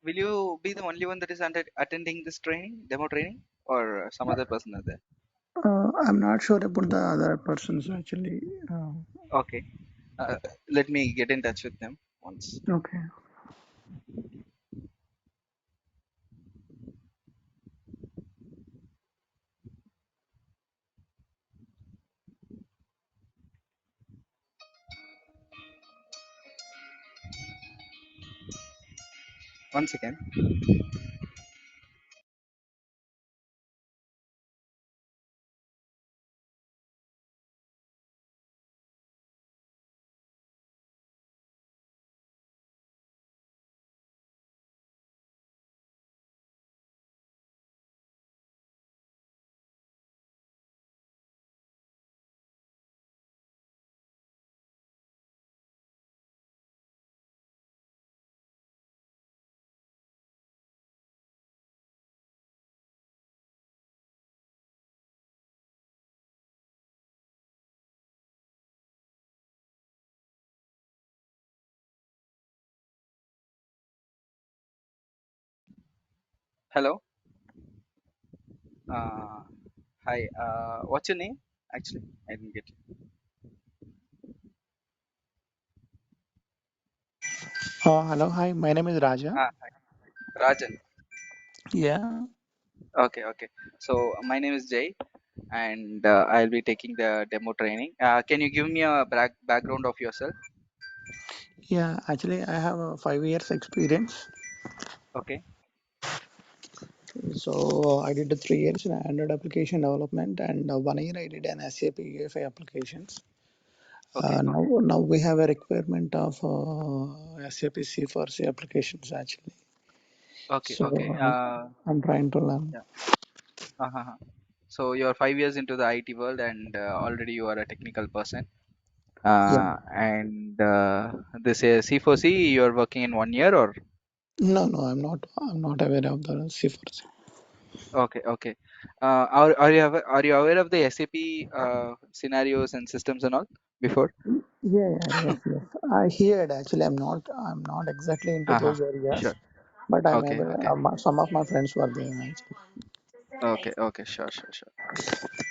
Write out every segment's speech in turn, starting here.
will you be the only one that is attending this training, demo training, or some other person are there? I'm not sure about the other persons actually. Okay. Uh, Let me get in touch with them once. Okay. Once again. Hello. Uh, Hi. What's your name? Actually, I didn't get it. Hello. Hi. My name is Raja. Hi. Rajan. Yeah. Okay. Okay. So my name is Jay, and I'll be taking the demo training. Can you give me a background of yourself? Yeah. Actually, I have a 5 years experience. Okay. So I did 3 years in Android application development, and 1 year I did an SAP UFI applications. Okay. Now we have a requirement of SAP C4C applications actually. Okay. So Okay. I'm trying to learn. Yeah. Uh-huh. So you're 5 years into the IT world, and already you are a technical person. Yeah. And this is C4C. You're working in 1 year, or No, no, I'm not. I'm not aware of the C4C. okay, okay. Are you aware of the SAP scenarios and systems and all before? Yeah, yeah, yes, yes. I heard actually. I'm not exactly into Uh-huh. those areas, Sure. but I'm Okay, able. okay, Some of my friends were there actually. okay, okay. Sure, sure, sure.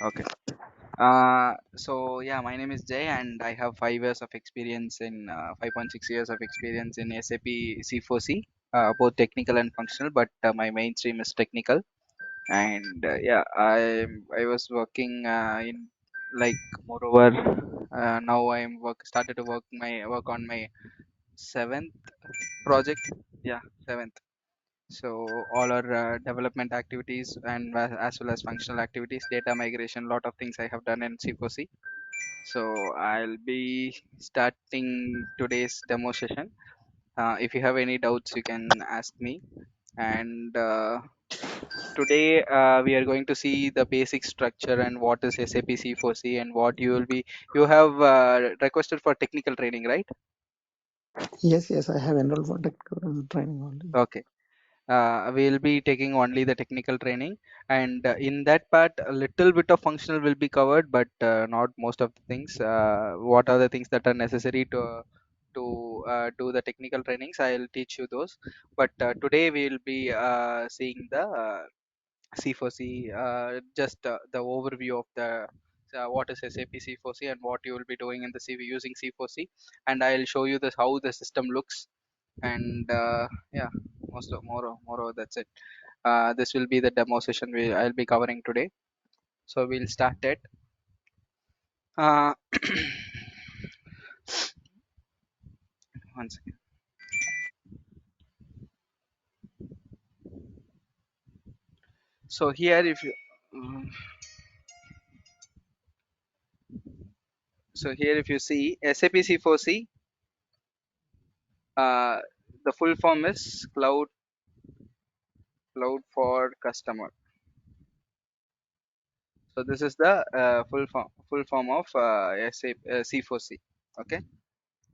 Okay. So yeah, my name is Jay, and I have 5 years of experience in 5.6 years of experience in SAP C4C, both technical and functional. But my mainstream is technical, and yeah, I was working in, like, moreover, now I'm started to work on my seventh project. Yeah, seventh. So all our development activities, and as well as functional activities, data migration, lot of things I have done in C4C. So I'll be starting today's demo session. If you have any doubts, you can ask me. And today we are going to see the basic structure and what is SAP C4C, and what you will be. You have requested for technical training, right? Yes, yes, I have enrolled for technical training only. Okay. We'll be taking only the technical training, and in that part a little bit of functional will be covered, but not most of the things. What are the things that are necessary to do the technical trainings, I'll teach you those. But today we'll be seeing the C4C, just the overview of the what is SAP C4C and what you will be doing in the CV using C4C, and I'll show you this how the system looks. And yeah, more that's it. This will be the demo session I'll be covering today. So we'll start it. uh, One second. So here, if you mm, so here if you see SAP C4C, uh, the full form is cloud for customer. So this is the full form of SAP C4C. Okay.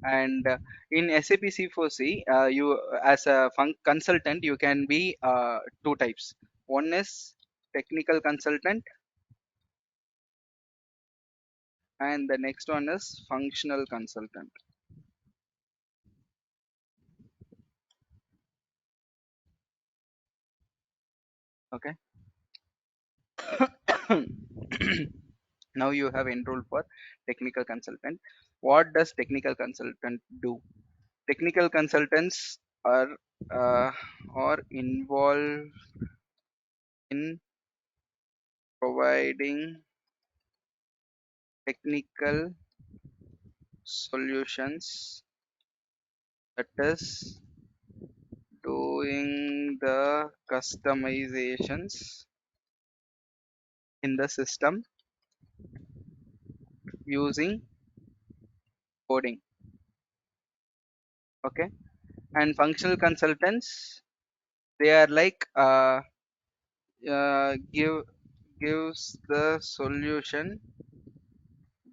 And in SAP C4C, you as a consultant, you can be two types. One is technical consultant, and the next one is functional consultant. Okay. Now you have enrolled for technical consultant. What does technical consultant do? Technical consultants are uh, are involved in providing technical solutions, that is doing the customizations in the system using coding. Okay. And functional consultants, they are like gives the solution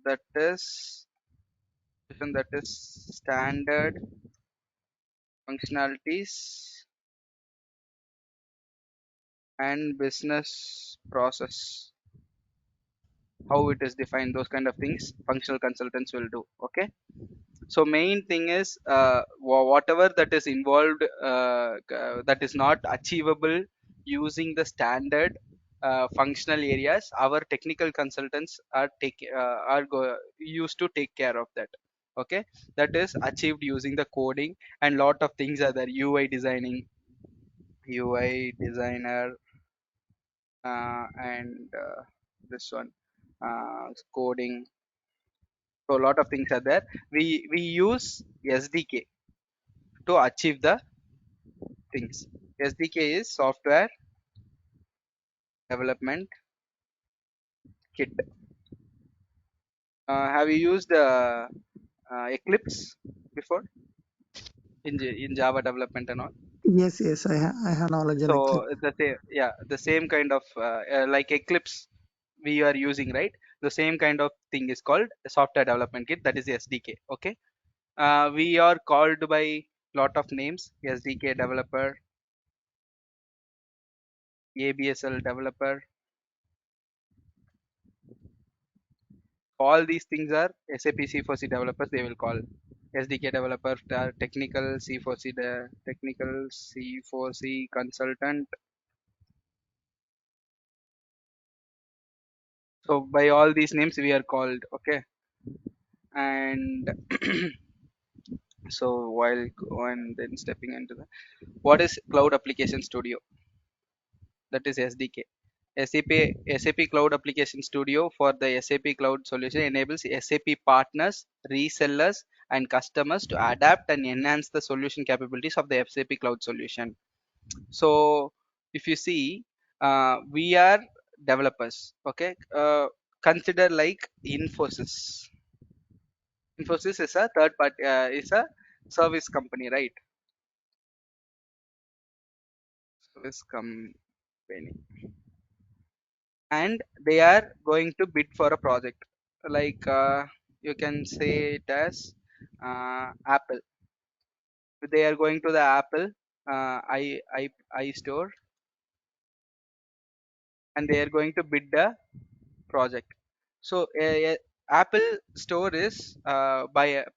that is standard functionalities and business process, how it is defined, those kind of things functional consultants will do. Okay. So main thing is whatever that is involved, that is not achievable using the standard functional areas, our technical consultants used to take care of that. Okay. That is achieved using the coding, and lot of things are there: ui designing, ui designer, and this one, coding. So a lot of things are there. We use sdk to achieve the things. SDK is software development kit. Have you used Eclipse before in Java development and all? Yes, yes, I have knowledge on So Eclipse. the same, yeah, the same kind of like Eclipse we are using, right? The same kind of thing is called a software development kit. That is SDK. Okay. We are called by lot of names: SDK developer, ABSL developer. All these things are SAP C4C developers. They will call SDK developer, technical C4C, the technical C4C consultant. So by all these names we are called. Okay. And so while and then stepping into the, what is Cloud Application Studio? That is SDK. SAP Cloud Application Studio for the SAP Cloud solution enables SAP partners, resellers, and customers to adapt and enhance the solution capabilities of the SAP Cloud solution. So, if you see, we are developers. Okay, consider like Infosys. Infosys is a third party, is a service company, right? Service company, and they are going to bid for a project, like you can say it as Apple. They are going to the Apple I store, and they are going to bid the project. So Apple store is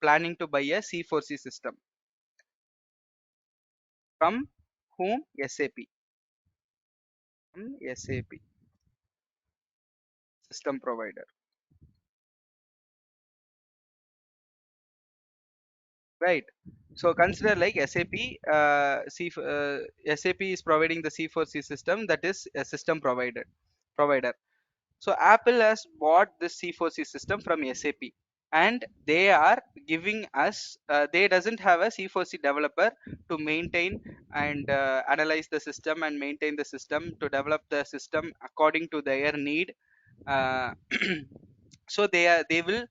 planning to buy a C4C system from whom? SAP. From SAP system provider, right? So consider like SAP, SAP is providing the C4C system, that is a system provider. So Apple has bought this C4C system from SAP, and they are giving us. They doesn't have a C4C developer to maintain and analyze the system and maintain the system, to develop the system according to their need. Uh, so they will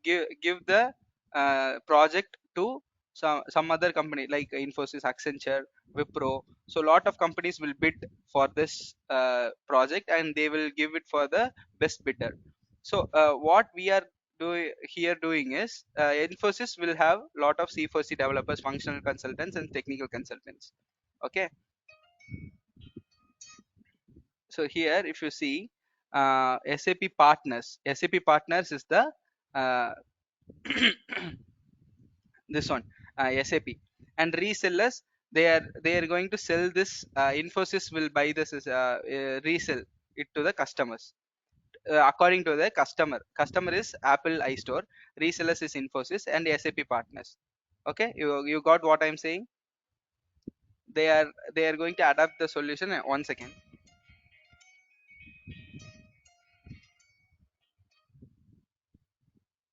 give the project to some other company like Infosys, Accenture, Wipro. So a lot of companies will bid for this project, and they will give it for the best bidder. So what we are doing is, Infosys will have lot of C4C developers, functional consultants, and technical consultants. Okay. So here if you see, SAP partners is the uh, this one, SAP. And resellers, They are going to sell this. Infosys will buy this as resell it to the customers, according to the customer is Apple iStore, resellers is Infosys and SAP partners. Okay, you got what I'm saying? They are going to adapt the solution. One second.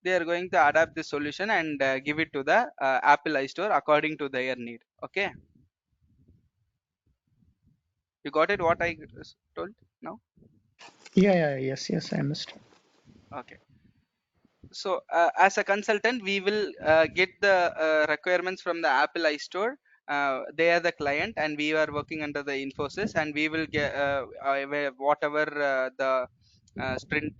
They are going to adapt the solution and give it to the Apple iStore according to their need. Okay, you got it what I told now? Yeah, yeah, yes, yes, I understand. Okay. So as a consultant we will get the requirements from the Apple iStore. They are the client and we are working under the Infosys, and we will get whatever the sprint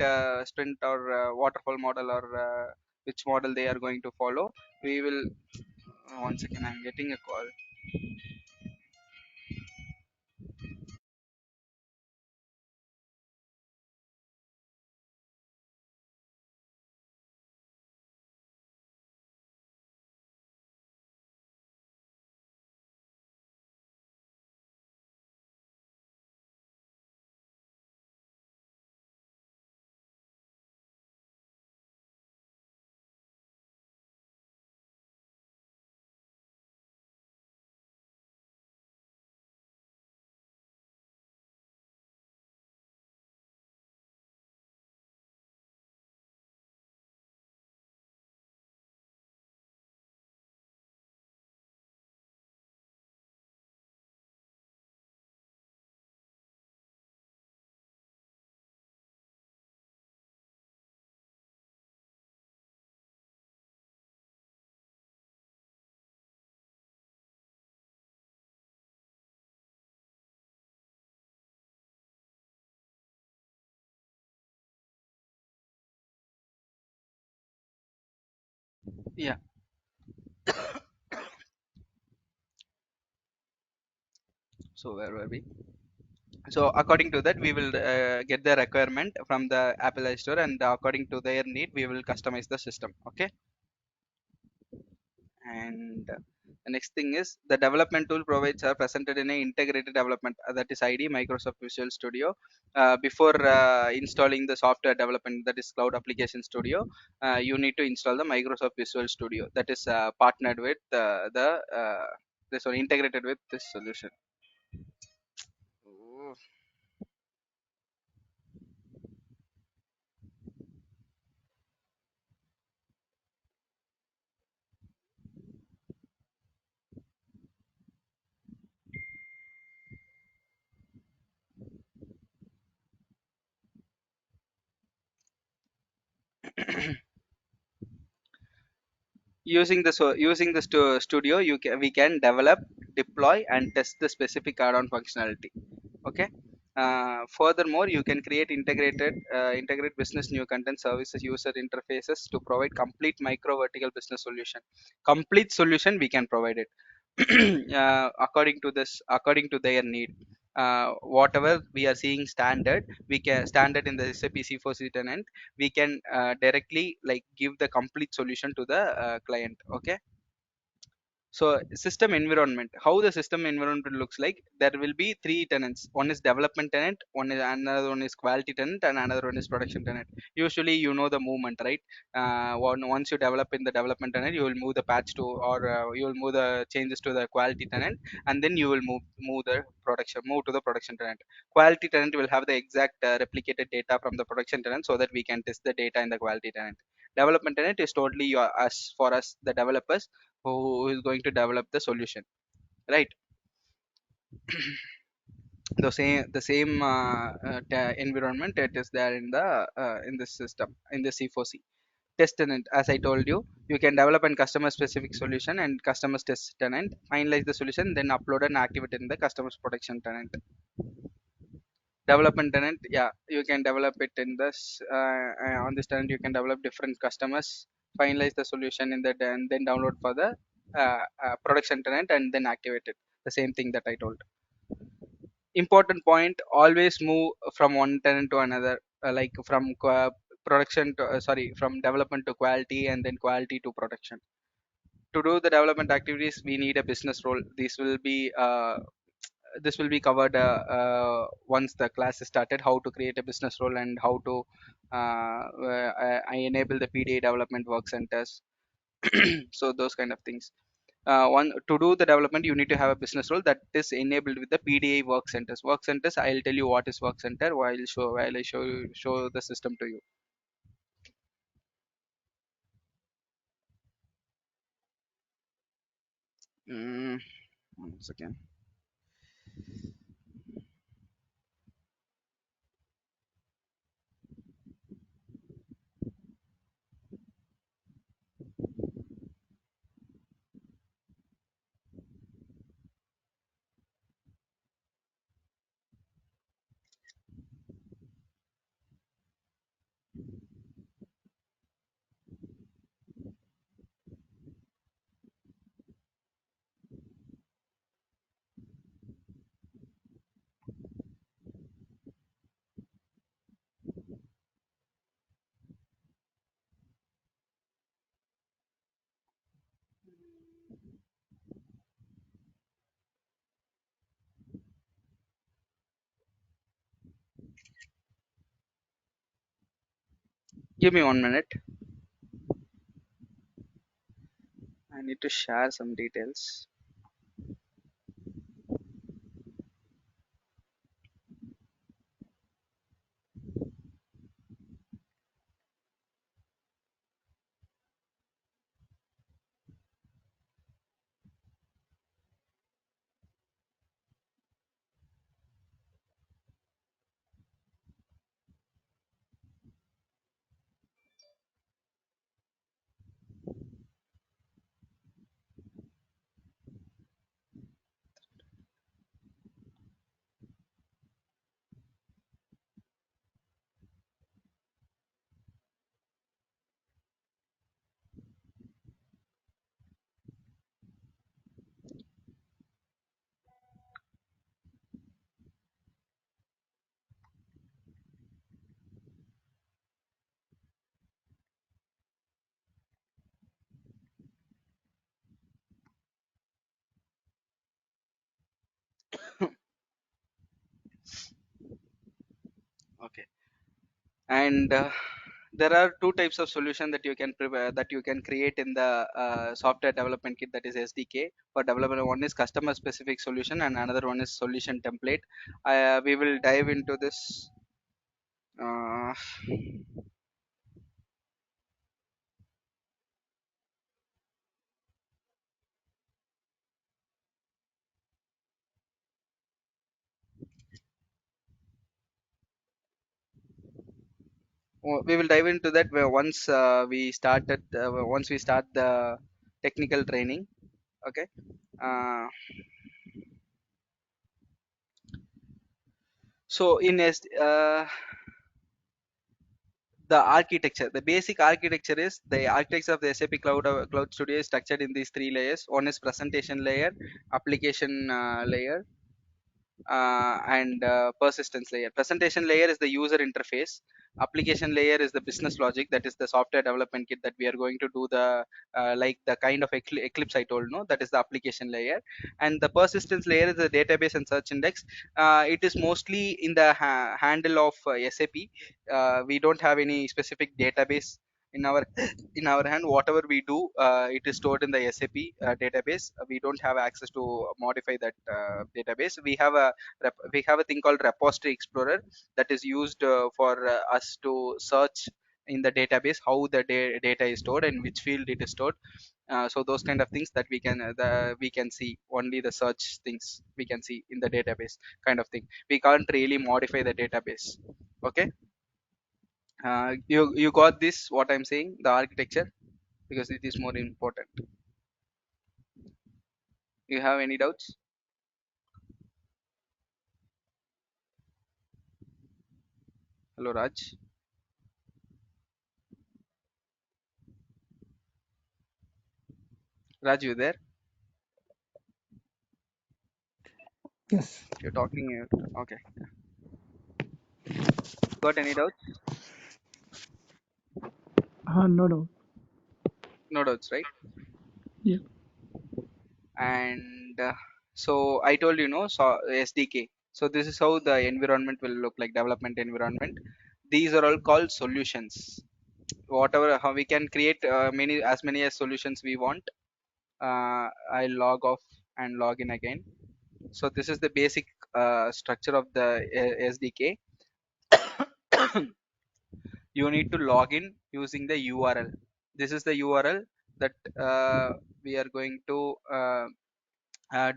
or waterfall model or which model they are going to follow. We will one second, I'm getting a call. Yeah, so where were we? So according to that we will get the requirement from the Apple iStore, and according to their need we will customize the system. Okay. And the next thing is the development tool provides are presented in a integrated development, that is ID Microsoft Visual Studio. Before installing the software development, that is Cloud Application Studio, you need to install the Microsoft Visual Studio, that is partnered with the this one, integrated with this solution. Ooh. Using the studio, we can develop, deploy and test the specific add-on functionality. Okay. Furthermore, you can create integrate business new content services user interfaces to provide complete micro vertical business solution. Complete solution we can provide it. According to their need. Whatever we are seeing standard, we can standard in the SAP C4C tenant, we can directly like give the complete solution to the client. Okay. So system environment, how the system environment looks like, there will be three tenants. One is development tenant, another one is quality tenant, and another one is production tenant. Usually you know the movement, right? Once you develop in the development tenant, you will move the patch to, or you will move the changes to the quality tenant, and then you will move to the production tenant. Quality tenant will have the exact replicated data from the production tenant so that we can test the data in the quality tenant. Development tenant is totally us, for us the developers, who is going to develop the solution, right? The same environment, it is there in this system, in the C4C. Test tenant, as I told you, you can develop a customer specific solution and customers test tenant, finalize the solution, then upload and activate in the customer's production tenant. Development tenant, yeah, you can develop it in this on this tenant, you can develop different customers, finalize the solution in that, and then download for the production tenant and then activate it. The same thing that I told. Important point, always move from one tenant to another, like from production to, sorry, from development to quality and then quality to production. to do the development activities, we need a business role. This will be covered once the class is started, how to create a business role and how to I enable the PDA development work centers. So those kind of things. One to do the development, you need to have a business role that is enabled with the PDA work centers. Work centers, I'll tell you what is work center while I show the system to you. mm, Once again, give me 1 minute. I need to share some details. Okay. And there are two types of solution that you can prepare, that you can create in the software development kit, that is SDK for development. One is customer specific solution and another one is solution template. We will dive into this. uh, we will dive into that where once we start the technical training. Okay. uh, so in the architecture, the basic architecture is the architecture of the SAP Cloud Studio is structured in these three layers. One is presentation layer, application layer, and persistence layer. Presentation layer is the user interface. Application layer is the business logic, that is the software development kit that we are going to do the like the kind of Eclipse I told, no, that is the application layer. And the persistence layer is the database and search index. It is mostly in the handle of SAP. We don't have any specific database in our hand. Whatever we do, it is stored in the SAP database. We don't have access to modify that database. We have a thing called repository explorer that is used for us to search in the database how the data is stored and which field it is stored. So those kind of things that we can see, only the search things we can see in the database, kind of thing. We can't really modify the database. Okay. You got this what I'm saying, the architecture, because it is more important. You have any doubts? Hello, Raj. Raj, you there? Yes. If you're talking, okay. Got any doubts? No, no. No doubts, right? Yeah. And so I told you, so SDK. So this is how the environment will look like, development environment. These are all called solutions. Whatever, how we can create many, as many as solutions we want. I log off and log in again. So this is the basic structure of the SDK. You need to log in using the URL. This is the URL that we are going to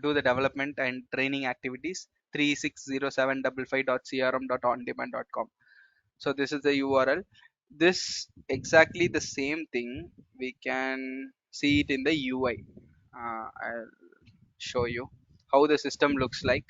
do the development and training activities, 360755.crm.ondemand.com. So this is the URL. This exactly the same thing we can see it in the UI. I'll show you how the system looks like.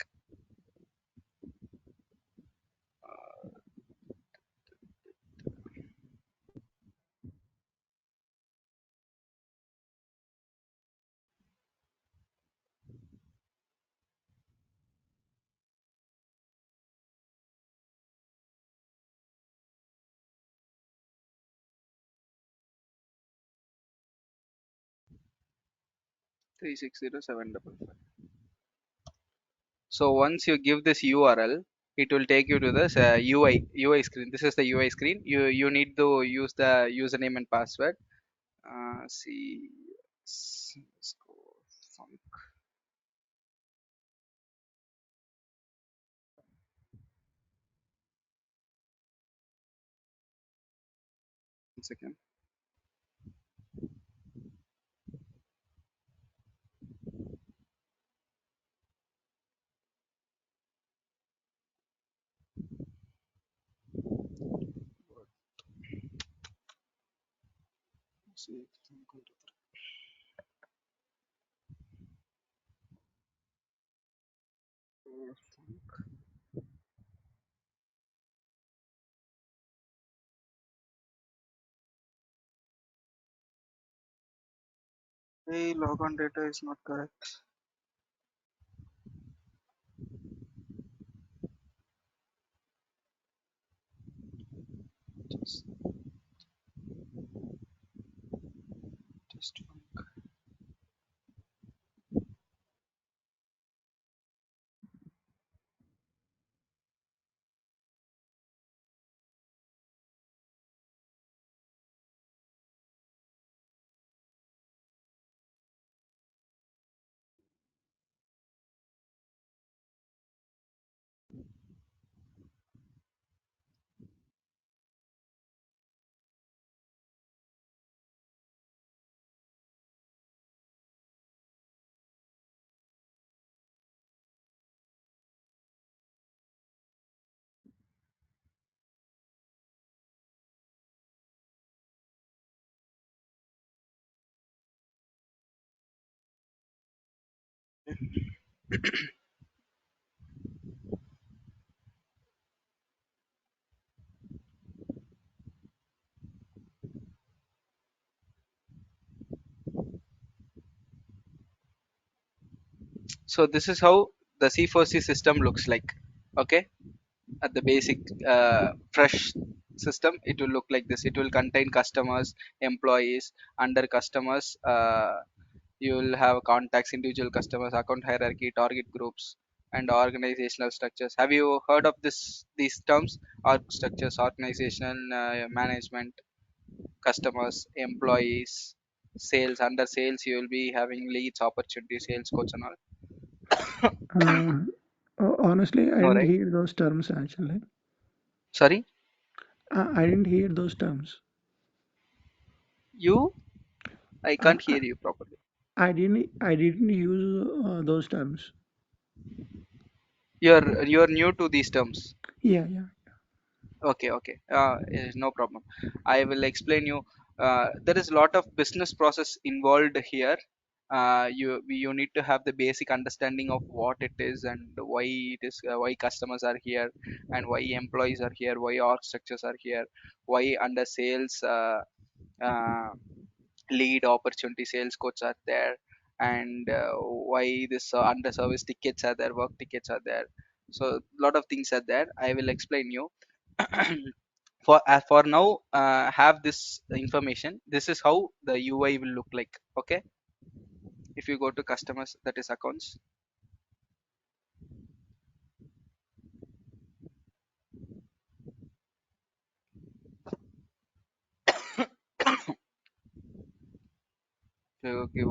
360755. So once you give this URL, it will take you to this UI screen. This is the UI screen. You need to use the username and password. See, let's go. One second. See, hey, logon data is not correct. Just, just one. So this is how the C4C system looks like. Okay, at the basic fresh system, it will look like this. It will contain customers, employees. Under customers, you will have contacts, individual customers, account hierarchy, target groups, and organizational structures. Have you heard of these terms? Org structures, organizational management, customers, employees, sales. Under sales, you will be having leads, opportunities, sales coach, and all. Uh, Honestly, I No, didn't right? hear those terms actually. Sorry, I didn't hear those terms. you? I Uh, can't I, hear you properly. I didn't use those terms. You're new to these terms. Yeah, yeah. Okay, okay. No problem. I will explain you. There is a lot of business process involved here. You need to have the basic understanding of what it is and why it is, why customers are here, and why employees are here, why org structures are here, why under sales uh, lead, opportunity, sales coach are there, and why this under service tickets are there, work tickets are there. So a lot of things are there. I will explain you. For now, have this information. This is how the UI will look like. Okay. If you go to customers, that is accounts. If you give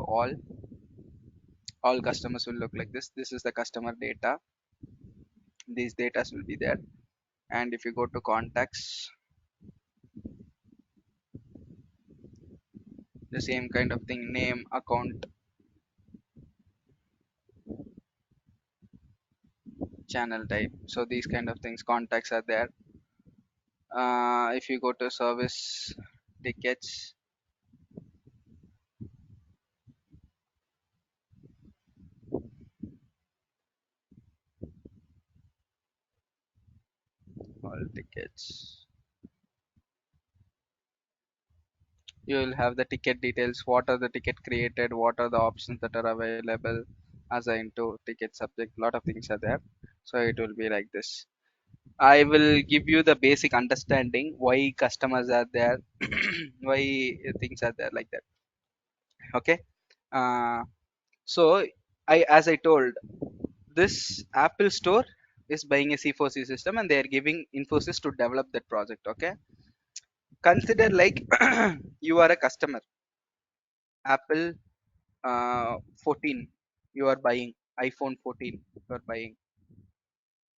all customers will look like this. This is the customer data. These data will be there. And if you go to contacts, the same kind of thing, name, account, channel type. So these kind of things, contacts are there. If you go to service tickets, all tickets, you will have the ticket details. What are the ticket created? What are the options that are available? Assigned to ticket subject. Lot of things are there. So it will be like this. I will give you the basic understanding why customers are there, why things are there like that. Okay. Uh, so as I told, this Apple Store is buying a C4C system and they are giving Infosys to develop that project. Okay. Consider like you are a customer. Apple 14. You are buying iPhone 14. You are buying.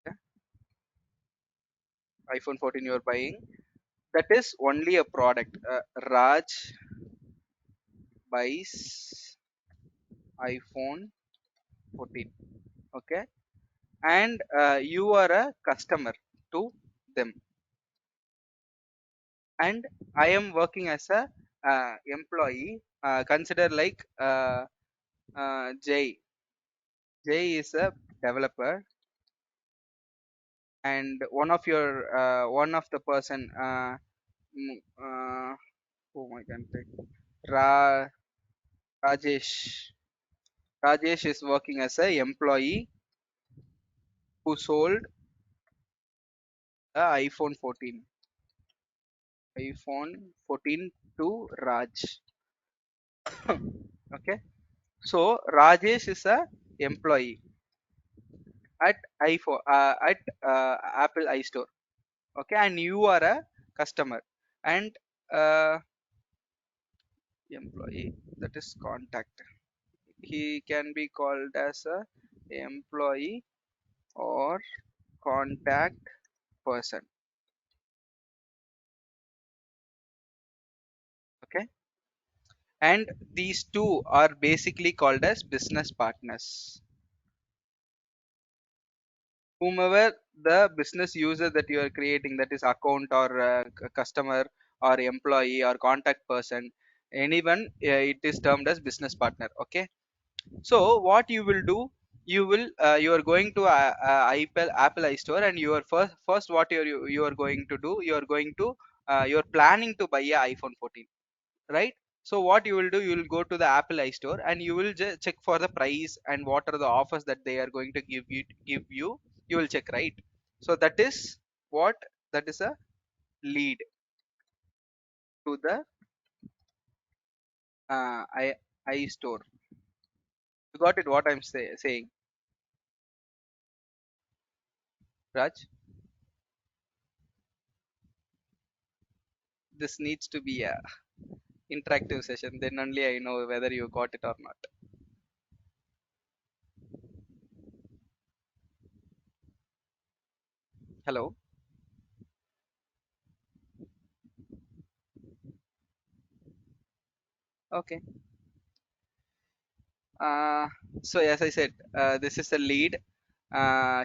Okay? iPhone 14. You are buying. That is only a product. Raj buys iPhone 14. Okay, and you are a customer to them, and I am working as a employee. Consider like Jay. Jay is a developer, and one of the person mm, uh, oh my god, Ra- Rajesh. Rajesh is working as a employee who sold a iPhone 14. iPhone 14 to Raj. Okay, so Rajesh is a employee at iPhone at Apple iStore. Okay, and you are a customer, and uh, employee, that is contact. He can be called as a employee or contact person. Okay, and these two are basically called as business partners. Whomever the business user that you are creating, that is account or customer or employee or contact person, anyone, it is termed as business partner. Okay, so what you will do, you are going to Apple iStore, and you are first what you are going to do, you are going to you are planning to buy a iPhone 14, right? So what you will do, you will go to the Apple iStore and you will just check for the price and what are the offers that they are going to give you. You will check, right? So that is what, that is a lead to the I iStore. You got it? What I'm saying, Raj? This needs to be a interactive session. Then only I know whether you got it or not. Hello. Okay. Uh, so as I said, this is a lead.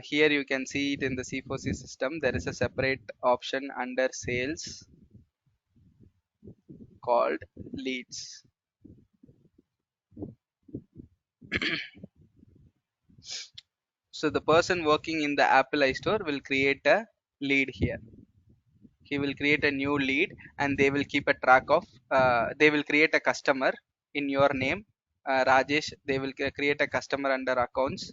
Here you can see it in the C4C system. There is a separate option under sales called leads. So the person working in the Apple iStore will create a lead here. He will create a new lead and they will keep a track of, they will create a customer in your name, Rajesh. They will create a customer under accounts.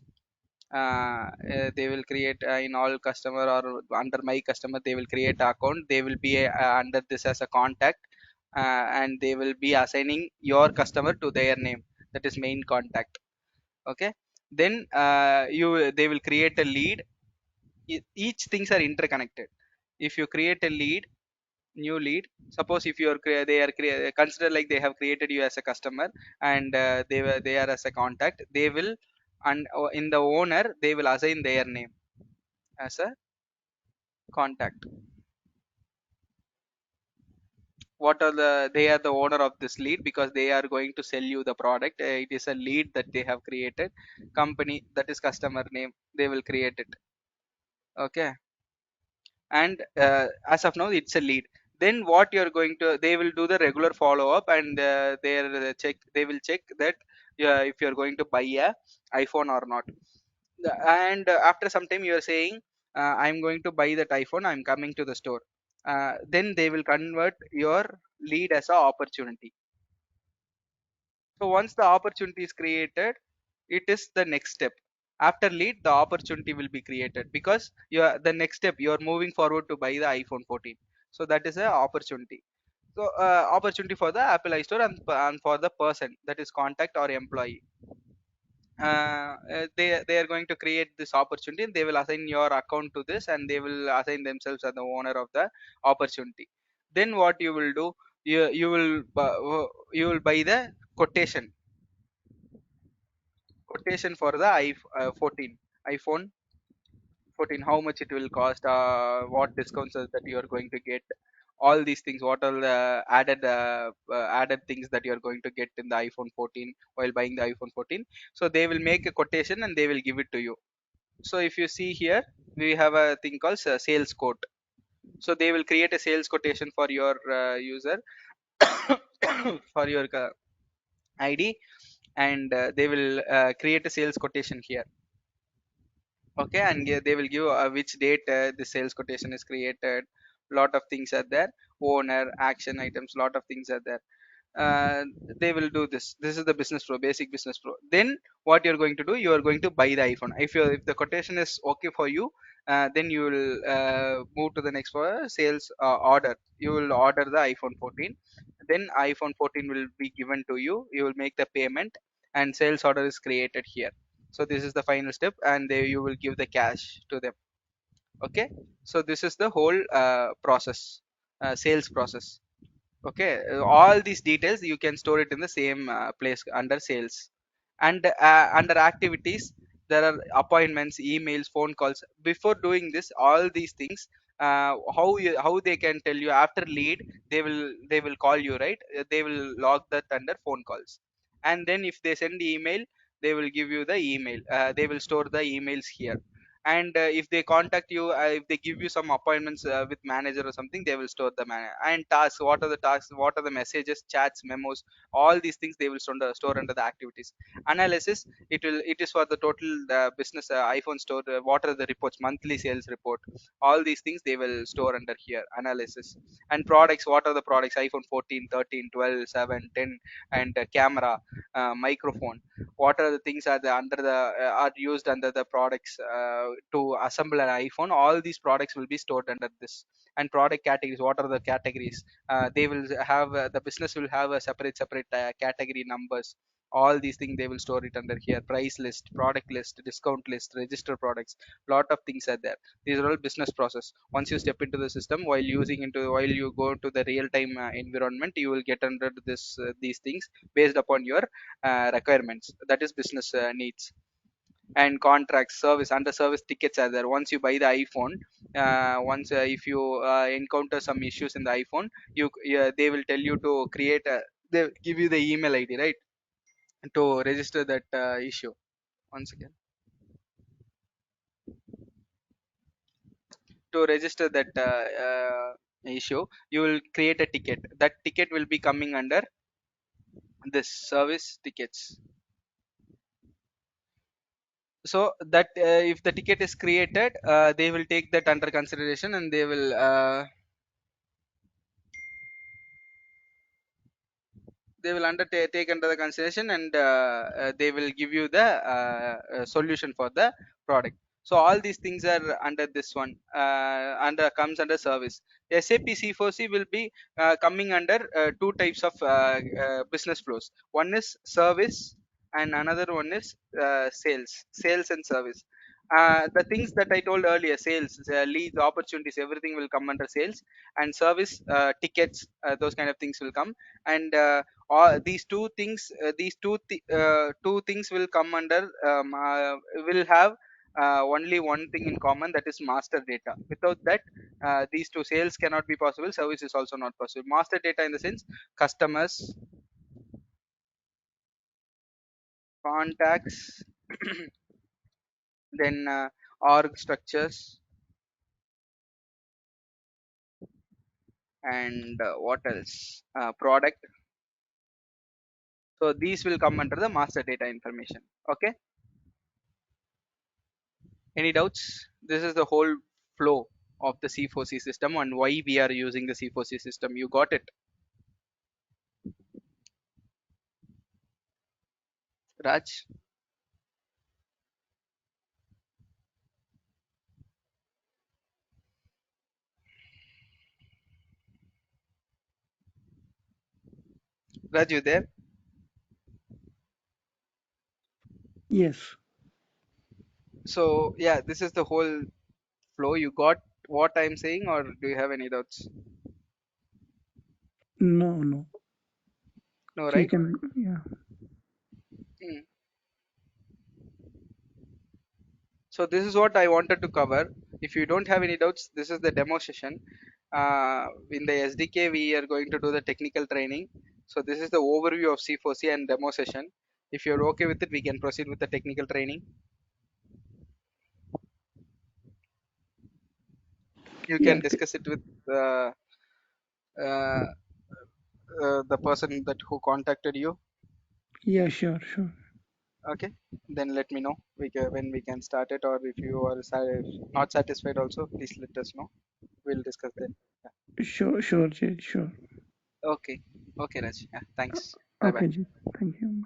They will create in all customer or under my customer, they will create a account. They will be under this as a contact, and they will be assigning your customer to their name. that is main contact. Okay, then they will create a lead. Each things are interconnected. If you create a lead, new lead, suppose if you are they are consider like they have created you as a customer, and they are as a contact, they will, and in the owner they will assign their name as a contact. What are they are the owner of this lead because they are going to sell you the product. It is a lead that they have created. Company, that is customer name, they will create it. Okay, and as of now it's a lead. Then what you're going to, they will do the regular follow up, and they will check that if you're going to buy a iPhone or not. And after some time you are saying, I'm going to buy that iPhone, I'm coming to the store. Then they will convert your lead as a opportunity. So once the opportunity is created, it is the next step. After lead, the opportunity will be created because you are the next step. You are moving forward to buy the iPhone 14. So that is a opportunity. So opportunity for the Apple iStore, and for the person, that is contact or employee. They are going to create this opportunity, and they will assign your account to this, and they will assign themselves as the owner of the opportunity. Then what you will do, you will buy the quotation quotation for the 14 iPhone 14, how much it will cost, what discounts that you are going to get, all these things, what are the added things that you are going to get in the iPhone 14 while buying the iPhone 14. So they will make a quotation and they will give it to you. So if you see here, we have a thing called sales quote. So they will create a sales quotation for your user for your ID, and they will create a sales quotation here. Okay, and yeah, they will give which date the sales quotation is created. Lot of things are there, owner, action items, lot of things are there. uh, they will do this is the business flow, basic business flow. Then what you're going to do, you are going to buy the iPhone. If the quotation is okay for you, then you will move to the next for sales order. You will order the iPhone 14. Then iPhone 14 will be given to you, you will make the payment, and sales order is created here. So this is the final step, and you will give the cash to them. Okay, so this is the whole process, sales process. Okay, all these details you can store it in the same place under sales. And under activities, there are appointments, emails, phone calls. Before doing this, all these things, how they can tell you after lead, they will call you, right? They will log that under phone calls. And then if they send email, they will give you the email, they will store the emails here. And if they contact you, if they give you some appointments with manager or something, they will store the and tasks, what are the tasks, what are the messages, chats, memos, all these things they will store under the activities. Analysis, it is for the total business, iPhone store, what are the reports, monthly sales report, all these things they will store under here, analysis. And products, what are the products, iPhone 14, 13, 12, 7, 10, and camera, microphone, what are the things are the under the are used under the products to assemble an iPhone. All these products will be stored under this. And product categories, what are the categories, they will have the business will have a separate category numbers. All these things they will store it under here, price list, product list, discount list, register products, lot of things are there. These are all business process. Once you step into the system, while you go to the real time environment, you will get under this these things based upon your requirements, that is business needs. And contracts, service, under service tickets are there. Once you buy the iPhone, once if you encounter some issues in the iPhone, they will tell you to create a, they will give you the email ID, right, to register that issue. Once again, to register that issue, you will create a ticket. That ticket will be coming under this service tickets. So that if the ticket is created, they will take that under consideration, and they will take under the consideration, and they will give you the solution for the product. So all these things are under this one, under comes under service. SAP C4C will be coming under two types of business flows. One is service, and another one is sales and service. The things that I told earlier, sales, leads, opportunities, everything will come under sales. And service, tickets, those kind of things will come. And all these two things, two things will come under, will have only one thing in common, that is master data. Without that, these two, sales cannot be possible, service is also not possible. Master data in the sense, customers, contacts, then org structures, and what else, product. So these will come under the master data information. Okay, any doubts? This is the whole flow of the C4C system and why we are using the C4C system. You got it, Raj? Raj, you there? Yes. So yeah, this is the whole flow. You got what I'm saying, or do you have any doubts? No, no. No, You right? can, yeah. Hmm. So this is what I wanted to cover. If you don't have any doubts, this is the demo session. In the SDK, we are going to do the technical training. So this is the overview of C4C and demo session. If you're okay with it, we can proceed with the technical training. You Yeah. can discuss it with uh, uh, the person that who contacted you. Yeah, sure, sure. Okay, then let me know when we can start it, or if you are not satisfied also, please let us know. We'll discuss that. Sure, sure, Jay, sure. Okay, okay, Raj. Yeah, thanks. Bye bye. Okay, Jay. Thank you.